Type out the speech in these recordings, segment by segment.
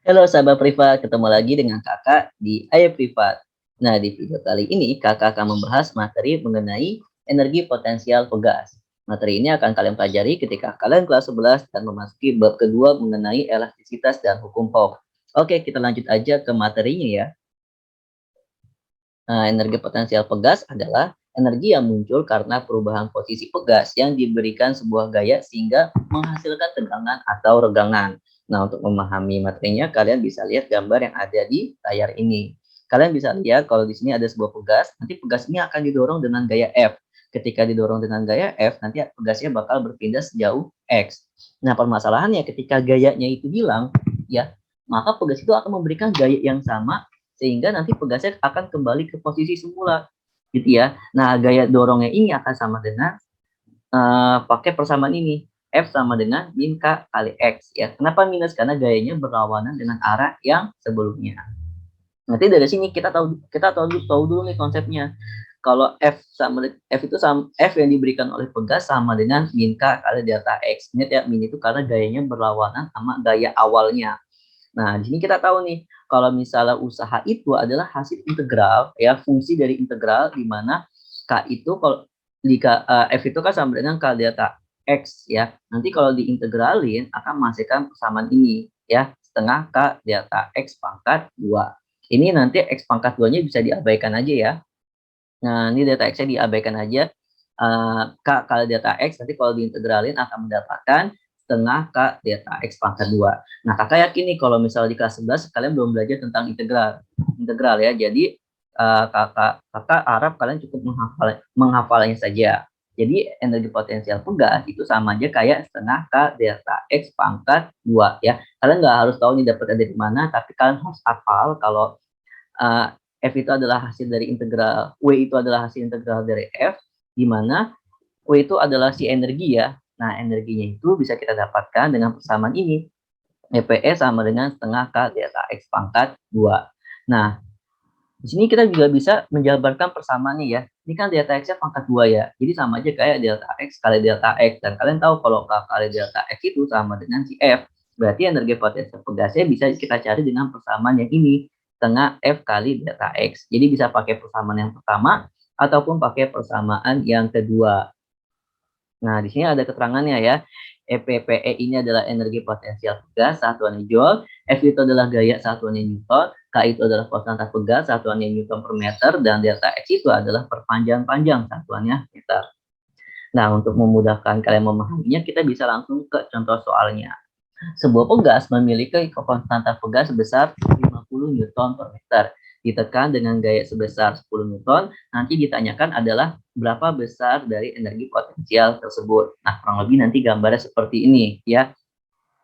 Halo sahabat privat, ketemu lagi dengan kakak di Ayah Privat. Nah, di video kali ini kakak akan membahas materi mengenai energi potensial pegas. Materi ini akan kalian pelajari ketika kalian kelas 11 dan memasuki bab kedua mengenai elastisitas dan hukum Hooke. Oke, kita lanjut aja ke materinya ya. Nah, energi potensial pegas adalah energi yang muncul karena perubahan posisi pegas yang diberikan sebuah gaya sehingga menghasilkan tegangan atau regangan. Nah, untuk memahami materinya, kalian bisa lihat gambar yang ada di layar ini. Kalian bisa lihat kalau di sini ada sebuah pegas, nanti pegas ini akan didorong dengan gaya F. Ketika didorong dengan gaya F, nanti pegasnya bakal berpindah sejauh X. Nah, permasalahannya ketika gayanya itu hilang, ya, maka pegas itu akan memberikan gaya yang sama sehingga nanti pegasnya akan kembali ke posisi semula gitu ya. Nah, gaya dorongnya ini akan sama dengan pakai persamaan ini. F sama dengan min K kali X ya. Kenapa minus? Karena gayanya berlawanan dengan arah yang sebelumnya. Nanti dari sini kita tahu dulu nih konsepnya. Kalau F itu sama F yang diberikan oleh pegas sama dengan min K kali delta X. Ingat ya, min itu karena gayanya berlawanan sama gaya awalnya. Nah, di sini kita tahu nih, kalau misalnya usaha itu adalah hasil integral, ya, fungsi dari integral, di mana K itu, kalau di F itu kan sama dengan K delta X, ya. Nanti kalau diintegralin, akan menghasilkan persamaan ini, ya, setengah K delta X pangkat 2. Ini nanti X pangkat 2-nya bisa diabaikan aja ya. Nah, ini delta X-nya diabaikan aja. K kali delta X, nanti kalau diintegralin akan mendapatkan setengah K delta X pangkat 2. Nah, kakak yakin nih kalau misalnya di kelas 11 kalian belum belajar tentang integral ya. Jadi kakak harap kalian cukup menghafalnya saja. Jadi energi potensial pegas itu sama aja kayak setengah K delta X pangkat 2 ya. Kalian nggak harus tahu ini dapatnya dari mana, tapi kalian harus hafal kalau F itu adalah hasil dari integral, W itu adalah hasil integral dari F, di mana W itu adalah si energi ya. Nah, energinya itu bisa kita dapatkan dengan persamaan ini. EPE sama dengan setengah K delta X pangkat 2. Nah, di sini kita juga bisa menjabarkan persamaannya ya. Ini kan delta X-nya pangkat 2 ya. Jadi sama aja kayak delta X kali delta X. Dan kalian tahu kalau K kali delta X itu sama dengan si F. Berarti energi potensial pegasnya bisa kita cari dengan persamaan yang ini. Setengah F kali delta X. Jadi bisa pakai persamaan yang pertama ataupun pakai persamaan yang kedua. Nah, di sini ada keterangannya ya. EPPE ini adalah energi potensial pegas, satuannya Joule. F itu adalah gaya, satuannya Newton. K itu adalah konstanta pegas, satuannya Newton per meter. Dan delta X itu adalah perpanjang panjang, satuannya meter. Nah, untuk memudahkan kalian memahaminya, kita bisa langsung ke contoh soalnya. Sebuah pegas memiliki konstanta pegas sebesar 50 Newton per meter. Ditekan dengan gaya sebesar 10 Newton, nanti ditanyakan adalah berapa besar dari energi potensial tersebut. Nah, kurang lebih nanti gambarnya seperti ini ya.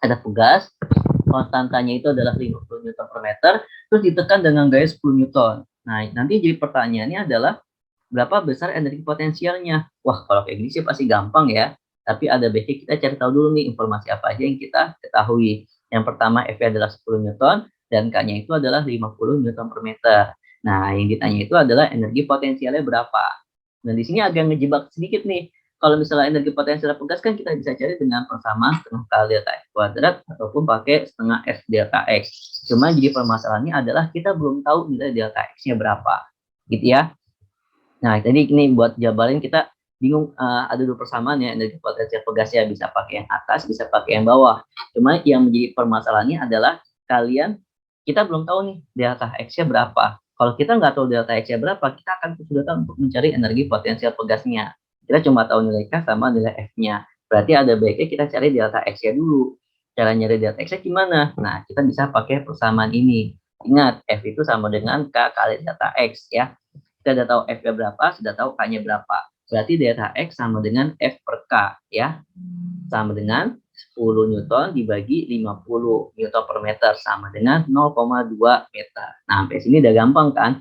Ada pegas, konstantanya itu adalah 50 Newton per meter, terus ditekan dengan gaya 10 Newton. Nah, nanti jadi pertanyaannya adalah berapa besar energi potensialnya. Wah, kalau kayak gini sih pasti gampang ya. Tapi ada baiknya kita cari tahu dulu nih informasi apa aja yang kita ketahui. Yang pertama F adalah 10 Newton dan K-nya itu adalah 50 Newton per meter. Nah, yang ditanya itu adalah energi potensialnya berapa. Dan di sini agak ngejebak sedikit nih. Kalau misalnya energi potensial pegas kan kita bisa cari dengan persamaan setengah kali delta X kuadrat ataupun pakai setengah F delta X. Cuma jadi permasalahannya adalah kita belum tahu nilai delta X-nya berapa. Gitu ya. Nah, jadi ini buat jabarin kita bingung, ada dua persamaan ya, energi potensial pegasnya bisa pakai yang atas, bisa pakai yang bawah. Cuma yang menjadi permasalahannya adalah kita belum tahu nih delta X-nya berapa. Kalau kita nggak tahu delta X-nya berapa, kita akan kesulitan untuk mencari energi potensial pegasnya. Kita cuma tahu nilai K sama nilai F-nya. Berarti ada baiknya kita cari delta X-nya dulu. Cara nyari delta X-nya gimana? Nah, kita bisa pakai persamaan ini. Ingat, F itu sama dengan K kali delta X ya. Kita sudah tahu F-nya berapa, sudah tahu K-nya berapa. Berarti delta X sama dengan F per K, ya. Sama dengan 10 Newton dibagi 50 Newton per meter, sama dengan 0,2 meter. Nah, sampai sini udah gampang kan?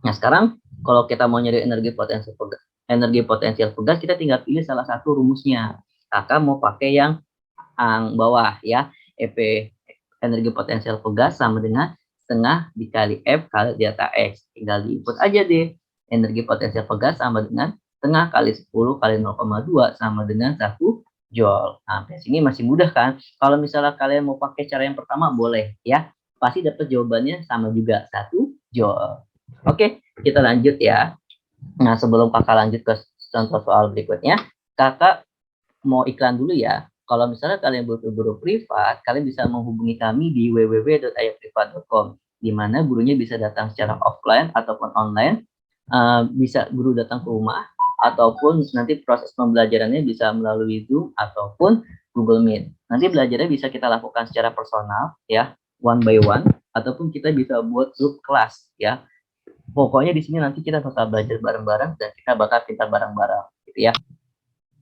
Nah, sekarang kalau kita mau nyari energi potensial pegas, kita tinggal pilih salah satu rumusnya. Kakak mau pakai yang bawah, ya. Energi potensial pegas sama dengan setengah dikali F kali delta X. Tinggal diinput aja deh. Energi potensial pegas sama dengan setengah kali 10 kali 0,2 sama dengan 1 Joule. Nah, sampai sini masih mudah kan? Kalau misalnya kalian mau pakai cara yang pertama, boleh ya. pasti dapat jawabannya sama juga, 1 joule. Oke, kita lanjut ya. Nah, sebelum kakak lanjut ke contoh soal berikutnya, kakak mau iklan dulu ya. Kalau misalnya kalian butuh guru privat, kalian bisa menghubungi kami di www.ayahprivat.com, di mana gurunya bisa datang secara offline ataupun online. Bisa guru datang ke rumah, ataupun nanti proses pembelajarannya bisa melalui Zoom ataupun Google Meet. Nanti belajarnya bisa kita lakukan secara personal ya, one by one, ataupun kita bisa buat grup kelas ya. Pokoknya di sini nanti kita bakal belajar bareng-bareng dan kita bakal pintar bareng-bareng gitu ya.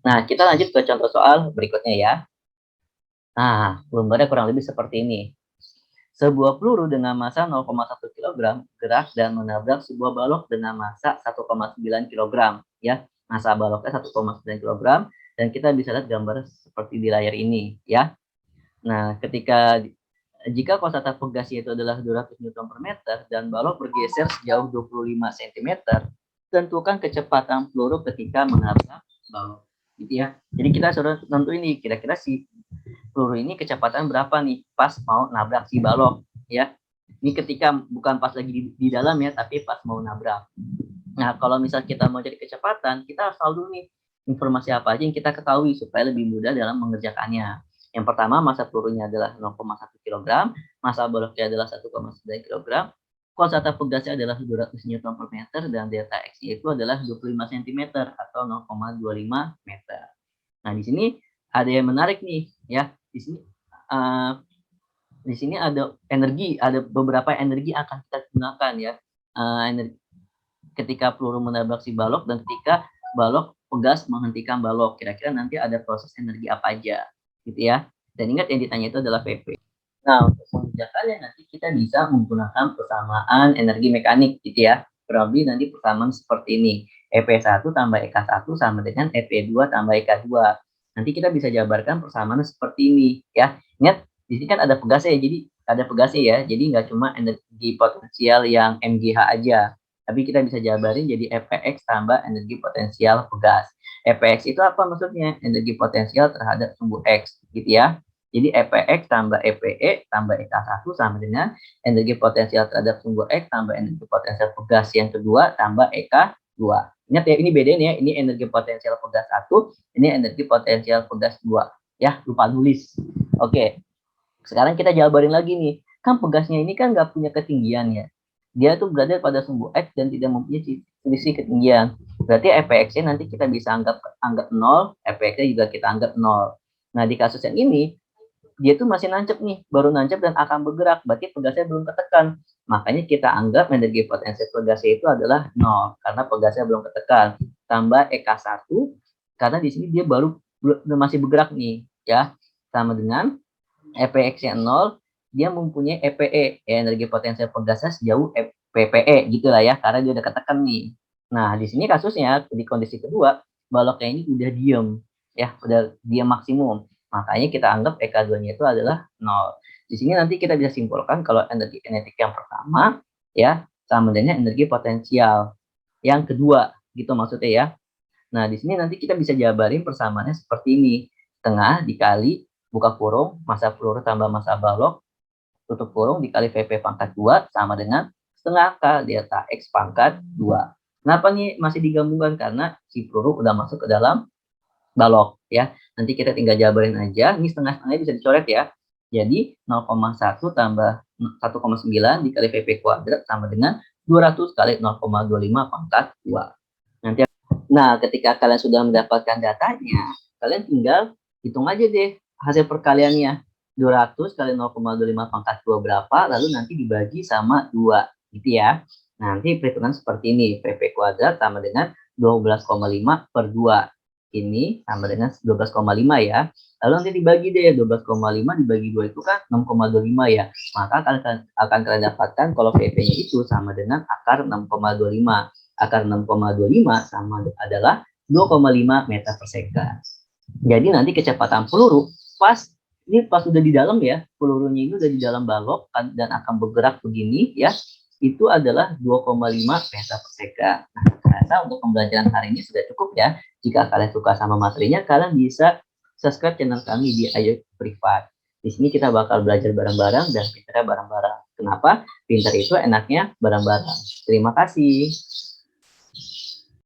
Nah, kita lanjut ke contoh soal berikutnya ya. Nah, gambarnya kurang lebih seperti ini. Sebuah peluru dengan massa 0,1 kg gerak dan menabrak sebuah balok dengan massa 1,9 kg. Ya, massa baloknya 1,9 kg dan kita bisa lihat gambar seperti di layar ini ya. Nah, jika kuasa pegasnya itu adalah 200 Newton per meter dan balok bergeser sejauh 25 cm, tentukan kecepatan peluru ketika menabrak balok. Gitu ya. Jadi kita sudah tentu ini kira-kira si peluru ini kecepatan berapa nih pas mau nabrak si balok ya. Ini ketika bukan pas lagi di dalam ya, tapi pas mau nabrak. Nah, kalau misal kita mau cari kecepatan, kita harus tahu dulu nih informasi apa aja yang kita ketahui supaya lebih mudah dalam mengerjakannya. Yang pertama, massa pelurunya adalah 0,1 kg, massa baloknya adalah 1,9 kg, kuasa pegasnya adalah 200 Newton per meter, dan delta X-nya itu adalah 25 cm atau 0,25 meter. Nah, di sini ada yang menarik nih ya. Di sini ada energi, ada beberapa energi akan kita gunakan ya. Energi ketika peluru menabrak si balok dan ketika balok pegas menghentikan balok. Kira-kira nanti ada proses energi apa aja gitu ya. Dan ingat yang ditanya itu adalah PP. Nah, untuk mengerjakannya nanti kita bisa menggunakan persamaan energi mekanik gitu ya. Kurang lebih nanti persamaan seperti ini. EP1 tambah EK1 sama dengan EP2 tambah EK2. Nanti kita bisa jabarkan persamaan seperti ini ya. Ingat, di sini kan ada pegasnya ya. Jadi ada pegasnya ya. Jadi nggak cuma energi potensial yang MGH aja. Tapi kita bisa jabarin jadi EPX tambah energi potensial pegas. EPX itu apa maksudnya? Energi potensial terhadap sumbu X gitu ya. Jadi EPX tambah EPE tambah EK1 sama dengan energi potensial terhadap sumbu X tambah energi potensial pegas yang kedua tambah EK2. Ingat ya, ini bedanya ya. Ini energi potensial pegas 1, ini energi potensial pegas 2. Ya, lupa nulis. Oke. Sekarang kita jabarin lagi nih. Kan pegasnya ini kan nggak punya ketinggian ya. Dia tuh berada pada sumbu X dan tidak mempunyai selisih ketinggian. Berarti EPX-nya nanti kita bisa anggap 0, EPX-nya juga kita anggap 0. Nah, di kasus yang ini, dia tuh masih nancep nih, baru nancep dan akan bergerak, berarti pegasnya belum ketekan. Makanya kita anggap energi potensi pegasnya itu adalah 0, karena pegasnya belum ketekan. Tambah EK1, karena di sini dia baru masih bergerak nih, ya. Sama dengan EPX-nya 0, dia mempunyai EPE, ya, energi potensial pegasnya sejauh PPE gitulah ya, karena dia udah ketekan nih. Nah, di sini kasusnya di kondisi kedua, baloknya ini udah diem, ya, udah diem maksimum. Makanya kita anggap EK2-nya itu adalah 0. Di sini nanti kita bisa simpulkan kalau energi kinetik yang pertama, ya, sama dengan energi potensial yang kedua, gitu maksudnya ya. Nah, di sini nanti kita bisa jabarin persamaannya seperti ini. Setengah dikali buka kurung, massa peluru tambah massa balok, tutup kurung dikali VP pangkat 2 sama dengan setengah kali delta X pangkat 2. Kenapa nih masih digabungkan? Karena si peluru udah masuk ke dalam balok ya. Nanti kita tinggal jabarin aja. Ini setengah-setengahnya bisa dicoret ya. Jadi 0,1 tambah 1,9 dikali VP kuadrat sama dengan 200 kali 0,25 pangkat 2. Nanti ketika kalian sudah mendapatkan datanya, kalian tinggal hitung aja deh hasil perkaliannya. 200 kali 0,25 pangkat 2 berapa, lalu nanti dibagi sama 2, gitu ya. Nanti perhitungan seperti ini, PP kuadrat sama dengan 12,5 per 2. Ini sama dengan 12,5 ya. Lalu nanti dibagi deh, 12,5 dibagi 2 itu kan 6,25 ya. Maka akan kalian dapatkan kalau PP-nya itu sama dengan akar 6,25. Akar 6,25 sama adalah 2,5 meter per second. Jadi nanti kecepatan peluru pas udah di dalam ya, pelurunya ini udah di dalam balok dan akan bergerak begini ya, itu adalah 2,5 meter per second. Nah, saya rasa untuk pembelajaran hari ini sudah cukup ya. Jika kalian suka sama materinya, kalian bisa subscribe channel kami di Ayo Privat. Di sini kita bakal belajar bareng-bareng dan pintarnya bareng-bareng. Kenapa? Pintar itu enaknya bareng-bareng. Terima kasih.